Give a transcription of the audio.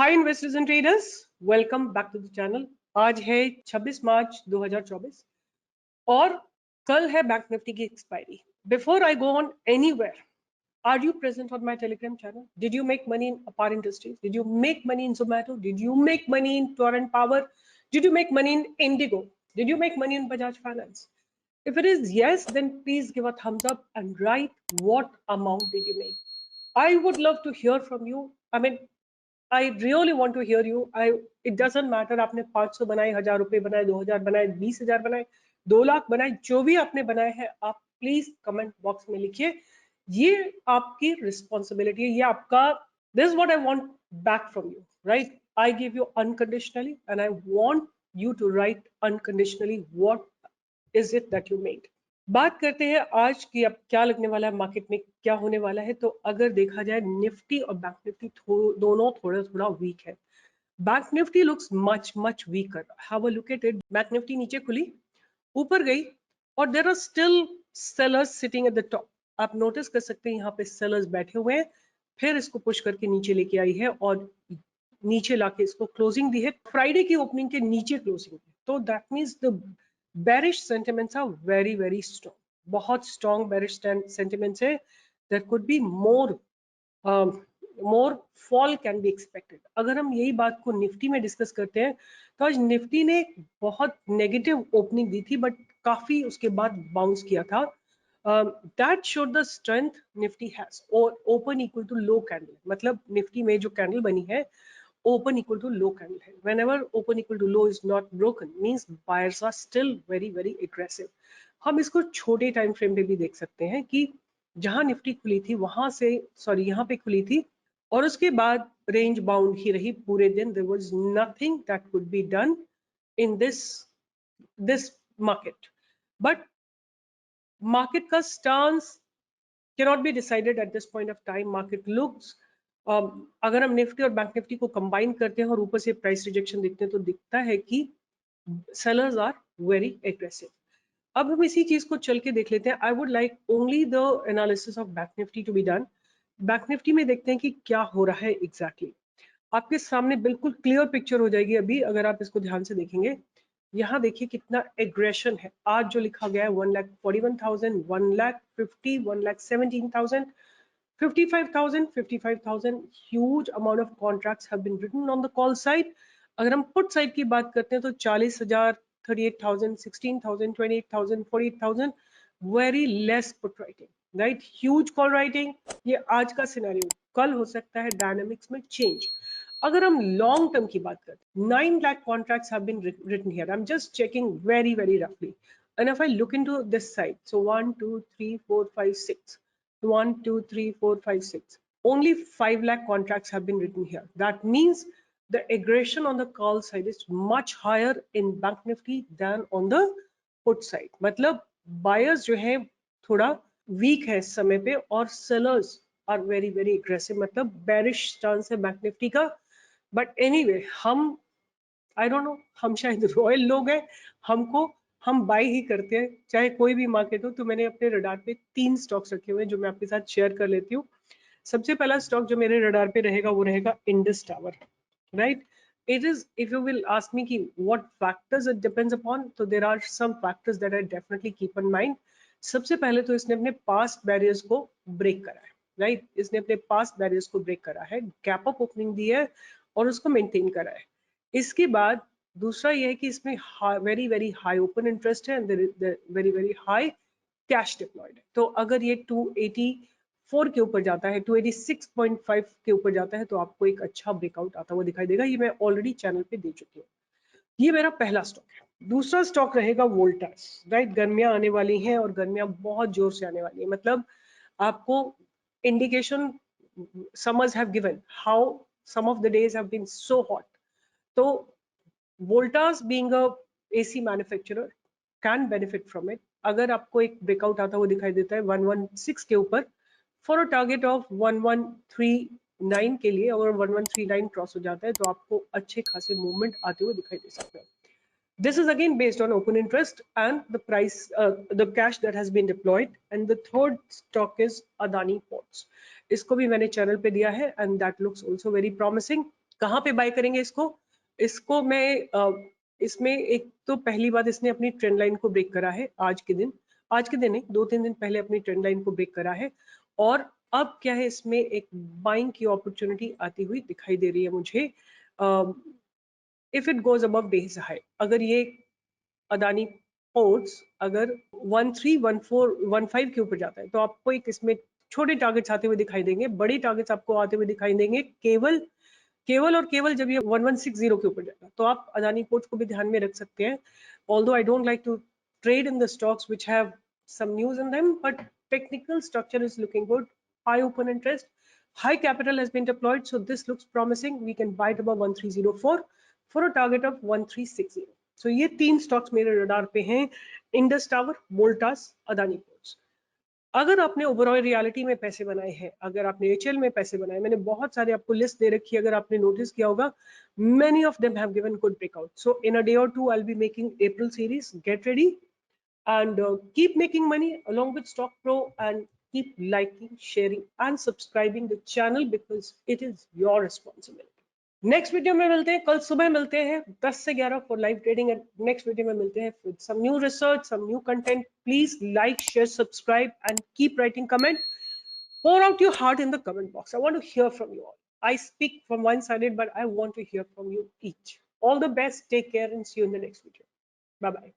Hi investors and traders, welcome back to the channel. आज है 26 मार्च 2024 और कल है बैंक निफ्टी की expiry. Before I go on anywhere, are you present on my Telegram channel? Did you make money in Apar industries? Did you make money in Zomato? Did you make money in Torrent power? Did you make money in IndiGo? Did you make money in Bajaj finance? If it is yes, then please give a thumbs up and write what amount did you make. I would love to hear from you. I mean, I really want to hear you. It doesn't matter आपने 500 बनाए, 1000 रुपए बनाए, 2000 बनाए, 20,000 बनाए, 2 लाख बनाए, जो भी आपने बनाए हैं, आप प्लीज कमेंट बॉक्स में लिखिए। ये आपकी रिस्पॉन्सिबिलिटी है, ये आपका, this is what I want back from you, right? I give you unconditionally and I want you to write unconditionally what is it that you made. बात करते हैं आज की, अब क्या लगने वाला है मार्केट में, क्या होने वाला है। तो अगर देखा जाए, निफ्टी और बैंक निफ्टी दोनों थोड़ा थोड़ा वीक है। Bank Nifty looks much much weaker. Have a look at it. Bank Nifty नीचे खुली, ऊपर गई और there are still sellers sitting at the top. आप नोटिस कर सकते हैं यहाँ पे सेलर्स बैठे हुए हैं, फिर इसको पुश करके नीचे लेके आई है और नीचे लाके इसको क्लोजिंग दी है। फ्राइडे की ओपनिंग के नीचे क्लोजिंग है, तो that means the bearish sentiments are very very strong. बहुत strong bearish sentiments है. There could be more fall can be expected. अगर हम यही बात को निफ्टी में डिस्कस करते हैं तो आज निफ्टी ने बहुत नेगेटिव ओपनिंग दी थी, बट काफी उसके बाद बाउंस किया था. That showed the strength Nifty has. और open equal to low candle, मतलब निफ्टी में जो कैंडल बनी है open equal to low candle है. Whenever open equal to low is not broken, means buyers are still very very aggressive. हम इसको छोटे टाइम फ्रेम पे भी देख सकते हैं कि जहां निफ्टी खुली थी वहां से, सॉरी यहाँ पे खुली थी और उसके बाद रेंज बाउंड ही रही पूरे दिन. There was nothing that could be done in this market. But market का stance cannot be decided at this point of time. Market looks, अगर हम निफ्टी और बैंक निफ्टी को कंबाइन करते हैं और ऊपर से प्राइस रिजेक्शन देखते हैं तो दिखता है कि सेलर्स आर वेरी एग्रेसिव. अब हम इसी चीज को चल के देख लेते हैं. I would like only the analysis of bank Nifty to be done. Bank Nifty में देखते हैं कि क्या हो रहा है एग्जैक्टली. आपके सामने बिल्कुल क्लियर पिक्चर हो जाएगी अभी अगर आप इसको ध्यान से देखेंगे. यहाँ देखिए कितना एग्रेशन है. आज जो लिखा गया है 1,41,000, 1,50,000, 1,17,000, 55,000, 55,000. Huge amount of contracts have been written on the call side. अगर हम पुट साइड की बात करते हैं तो 40,000, 38,000, 16,000, 28,000, 48,000. Very less put writing, right? Huge call writing. ये आज का सिनेरियो. कल हो सकता है डायनामिक्स में चेंज. अगर हम लॉन्ग टर्म की बात करते हैं, 9 lakh contracts have been written here. I'm just checking very very roughly. And if I look into this side, so 1 2 3 4 5 6, 1 2 3 4 5 6, only 5 lakh contracts have been written here. That means the aggression on the call side is much higher in Bank Nifty than on the put side. मतलब buyers जो है थोड़ा weak है इस समय पे और sellers are very very aggressive. मतलब bearish stance है बैंक निफ्टी का. बट एनीवे, हम आई डोंट नो, हम शायद रॉयल लोग हैं, हम बाय ही करते हैं चाहे कोई भी मार्केट हो. तो मैंने अपने रडार पे 3 स्टॉक्स रखे हुए हैं जो मैं आपके साथ शेयर कर लेती हूँ. सबसे पहला स्टॉक जो मेरे रडार पे रहेगा वो रहेगा Indus tower, right? It is, if you will ask me कि what factors it depends upon, तो there are some factors that I definitely keep in mind. सबसे पहले तो इसने अपने पास्ट बैरियर्स को ब्रेक करा है, राइट? इसने अपने पास्ट बैरियर्स को ब्रेक करा है, गैप अप ओपनिंग दी है और उसको मेंटेन करा है. इसके बाद दूसरा ये है कि इसमें very very high open interest है and very very high cash deployed है. तो अगर ये 284 के ऊपर जाता है, 286.5 के ऊपर जाता है, तो आपको एक अच्छा ब्रेकआउट आता हुआ दिखाई देगा. ये मैं ऑलरेडी चैनल पे दे चुकी हूँ. ये मेरा पहला स्टॉक है. दूसरा स्टॉक रहेगा वोल्टास, राइट? गर्मियां आने वाली हैं और गर्मियां बहुत जोर से आने वाली है. मतलब आपको indication summers have given how some of the days have been so hot. So Voltas being a AC manufacturer can benefit from it. अगर आपको एक ब्रेकआउट आता हुआ दिखाई देता है 116 के ऊपर फॉर अ टारगेट ऑफ 1139 के लिए, और 1139 क्रॉस हो जाता है तो आपको अच्छे खासे मूवमेंट आते हुए दिखाई दे सकता है. This is again based on open interest and the price, the cash that has been deployed. And the third stock is Adani Ports. इसको भी मैंने चैनल पे दिया है and that looks also very promising. कहाँ पे बाय करेंगे इसको मैं इसमें एक तो पहली बात, इसने अपनी ट्रेंड लाइन को ब्रेक करा है आज के दिन नहीं, 2-3 दिन पहले अपनी ट्रेंड लाइन को ब्रेक करा है, और अब क्या है, इसमें एक बाइंग की अपॉर्चुनिटी आती हुई दिखाई दे रही है मुझे। If it goes above days high, अगर ये अदानी पोर्ट्स अगर 131415 के ऊपर जाता है तो आपको एक इसमें छोटे टारगेट्स आते हुए दिखाई देंगे, बड़े टारगेट्स आपको आते हुए दिखाई देंगे केवल और केवल जब ये 1160 के ऊपर जाएगा, तो आप अदानी पोर्ट्स को भी ध्यान में रख सकते हैं। Although I don't like to trade in the stocks which have some news in them, but technical structure is looking good. High open interest, high capital has been deployed, so this looks promising. We can buy it above 1304 for a target of 1360. So ये 3 stocks मेरे radar पे हैं, Indus tower, Voltas, Adani ports. अगर आपने overall reality में पैसे बनाए हैं, अगर आपने एचएल में पैसे बनाए, मैंने बहुत सारे आपको लिस्ट दे रखी है, अगर आपने नोटिस किया होगा, many of them have given good breakout. So in a day or two I'll be making April series. Get ready and keep making money along with Stock Pro, and keep liking, sharing and subscribing the channel because it is your responsibility. Next video में मिलते हैं, कल सुबह मिलते हैं 10 से 11 for live trading. Next video में मिलते हैं with some new research, some new content. Please like, share, subscribe and keep writing comment. Pour out your heart in the comment box. I want to hear from you all. I speak from one sided, but I want to hear from you each. All the best. Take care and see you in the next video. Bye bye.